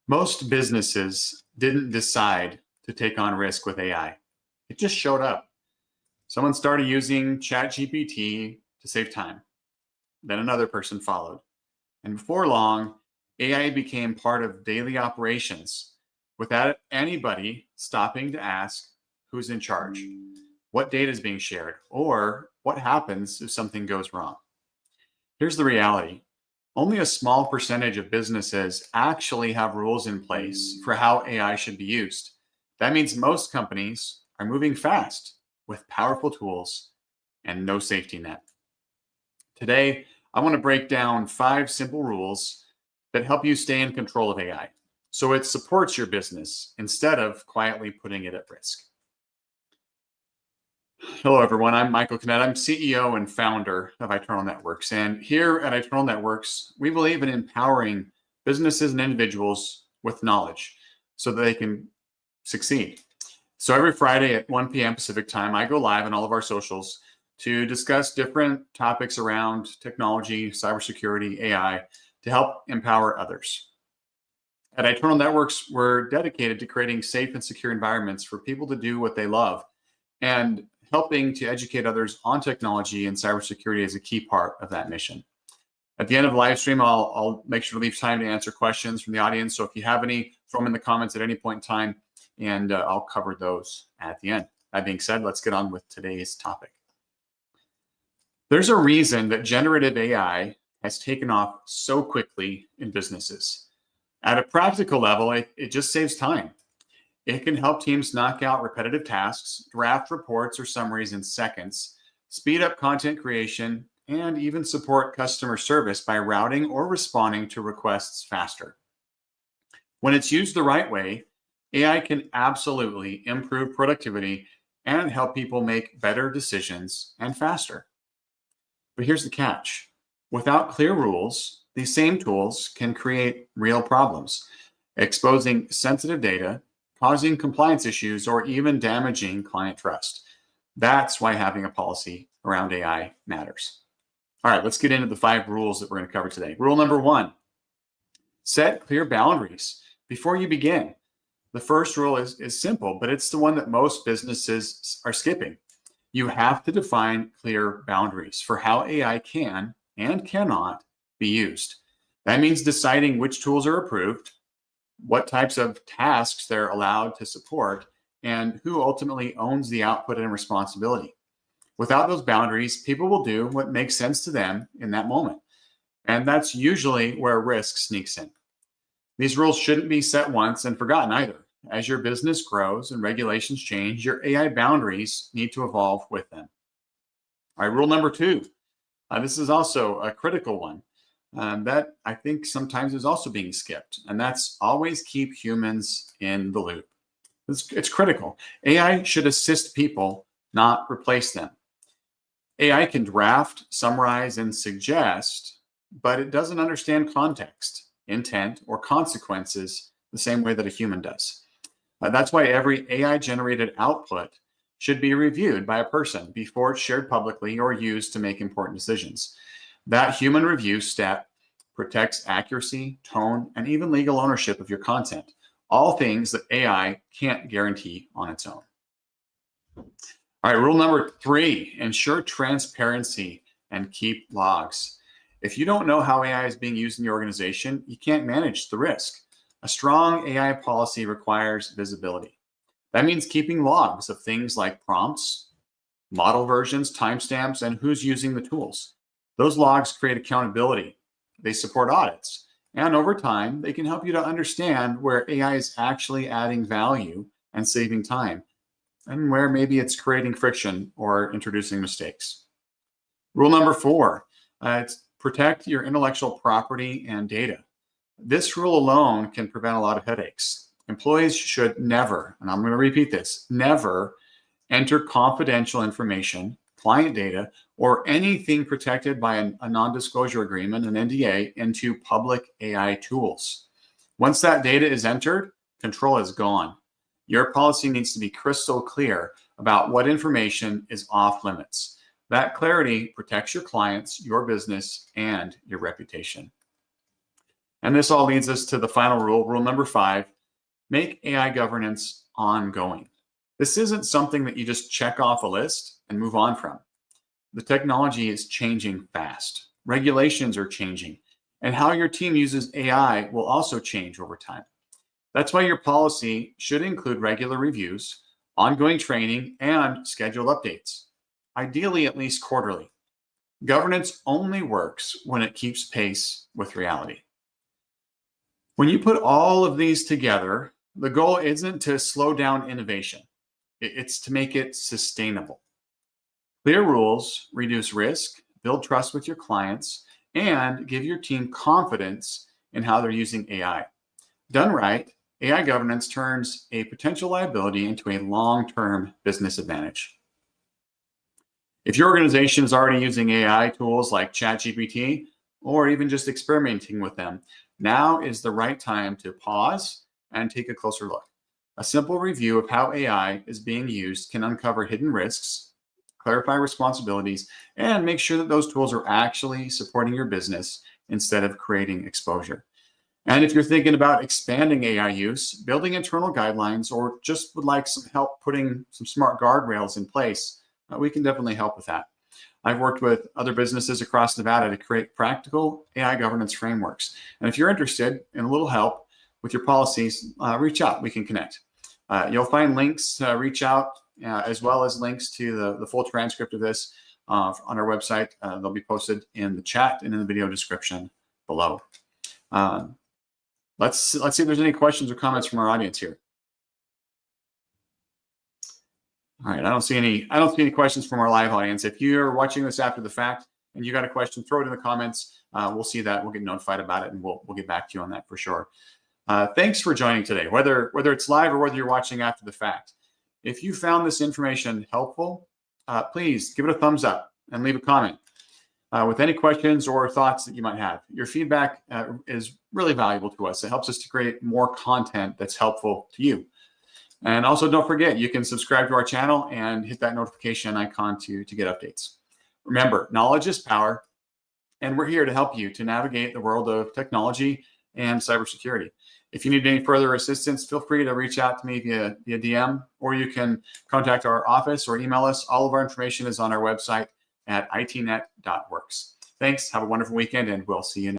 Most businesses didn't decide to take on risk with AI. It just showed up. Someone started using ChatGPT to save time. Then another person followed. And before long, AI became part of daily operations without anybody stopping to ask who's in charge, what data is being shared, or what happens if something goes wrong. Here's the reality. Only a small percentage of businesses actually have rules in place for how AI should be used. That means most companies are moving fast with powerful tools and no safety net. Today, I want to break down 5 simple rules that help you stay in control of AI so it supports your business instead of quietly putting it at risk. Hello, everyone. I'm Michael Kinnett. I'm CEO and founder of Eternal Networks. And here at Eternal Networks, we believe in empowering businesses and individuals with knowledge so that they can succeed. So every Friday at 1 p.m. Pacific time, I go live on all of our socials to discuss different topics around technology, cybersecurity, AI, to help empower others. At Eternal Networks, we're dedicated to creating safe and secure environments for people to do what they love, and helping to educate others on technology and cybersecurity is a key part of that mission. At the end of the live stream, I'll make sure to leave time to answer questions from the audience. So if you have any, throw them in the comments at any point in time, and I'll cover those at the end. That being said, let's get on with today's topic. There's a reason that generative AI has taken off so quickly in businesses. At a practical level, it just saves time. It can help teams knock out repetitive tasks, draft reports or summaries in seconds, speed up content creation, and even support customer service by routing or responding to requests faster. When it's used the right way, AI can absolutely improve productivity and help people make better decisions and faster. But here's the catch. Without clear rules, these same tools can create real problems, exposing sensitive data, causing compliance issues, or even damaging client trust. That's why having a policy around AI matters. All right, let's get into the 5 rules that we're going to cover today. Rule number 1, set clear boundaries before you begin. The first rule is simple, but it's the one that most businesses are skipping. You have to define clear boundaries for how AI can and cannot be used. That means deciding which tools are approved, what types of tasks they're allowed to support, and who ultimately owns the output and responsibility. Without those boundaries, people will do what makes sense to them in that moment. And that's usually where risk sneaks in. These rules shouldn't be set once and forgotten either. As your business grows and regulations change, your AI boundaries need to evolve with them. All right, rule number 2. This is also a critical one. That I think sometimes is also being skipped, and that's always keep humans in the loop. It's critical. AI should assist people, not replace them. AI can draft, summarize, and suggest, but it doesn't understand context, intent, or consequences the same way that a human does. That's why every AI-generated output should be reviewed by a person before it's shared publicly or used to make important decisions. That human review step protects accuracy, tone, and even legal ownership of your content, all things that AI can't guarantee on its own. All right, rule number 3, ensure transparency and keep logs. If you don't know how AI is being used in your organization, you can't manage the risk. A strong AI policy requires visibility. That means keeping logs of things like prompts, model versions, timestamps, and who's using the tools. Those logs create accountability. They support audits. And over time, they can help you to understand where AI is actually adding value and saving time, and where maybe it's creating friction or introducing mistakes. Rule number 4, it's protect your intellectual property and data. This rule alone can prevent a lot of headaches. Employees should never, and I'm going to repeat this, never enter confidential information, client data, or anything protected by a non-disclosure agreement, an NDA, into public AI tools. Once that data is entered, control is gone. Your policy needs to be crystal clear about what information is off limits. That clarity protects your clients, your business, and your reputation. And this all leads us to the final rule number 5, make AI governance ongoing. This isn't something that you just check off a list and move on from. The technology is changing fast. Regulations are changing, and how your team uses AI will also change over time. That's why your policy should include regular reviews, ongoing training, and scheduled updates, ideally at least quarterly. Governance only works when it keeps pace with reality. When you put all of these together, the goal isn't to slow down innovation. It's to make it sustainable. Clear rules reduce risk, build trust with your clients, and give your team confidence in how they're using AI. Done right, AI governance turns a potential liability into a long-term business advantage. If your organization is already using AI tools like ChatGPT, or even just experimenting with them, now is the right time to pause and take a closer look. A simple review of how AI is being used can uncover hidden risks, clarify responsibilities, and make sure that those tools are actually supporting your business instead of creating exposure. And if you're thinking about expanding AI use, building internal guidelines, or just would like some help putting some smart guardrails in place, we can definitely help with that. I've worked with other businesses across Nevada to create practical AI governance frameworks. And if you're interested in a little help with your policies, reach out. We can connect. You'll find links to reach out, as well as links to the full transcript of this on our website. They'll be posted in the chat and in the video description below. Let's see if there's any questions or comments from our audience here. All right, I don't see any questions from our live audience. If you're watching this after the fact and you got a question, throw it in the comments. We'll see that. We'll get notified about it, and we'll get back to you on that for sure. Thanks for joining today, whether it's live or whether you're watching after the fact. If you found this information helpful, please give it a thumbs up and leave a comment with any questions or thoughts that you might have. Your feedback is really valuable to us. It helps us to create more content that's helpful to you. And also, don't forget, you can subscribe to our channel and hit that notification icon to get updates. Remember, knowledge is power, and we're here to help you to navigate the world of technology and cybersecurity. If you need any further assistance, feel free to reach out to me via DM, or you can contact our office or email us. All of our information is on our website at itnet.works. Thanks. Have a wonderful weekend, and we'll see you next time.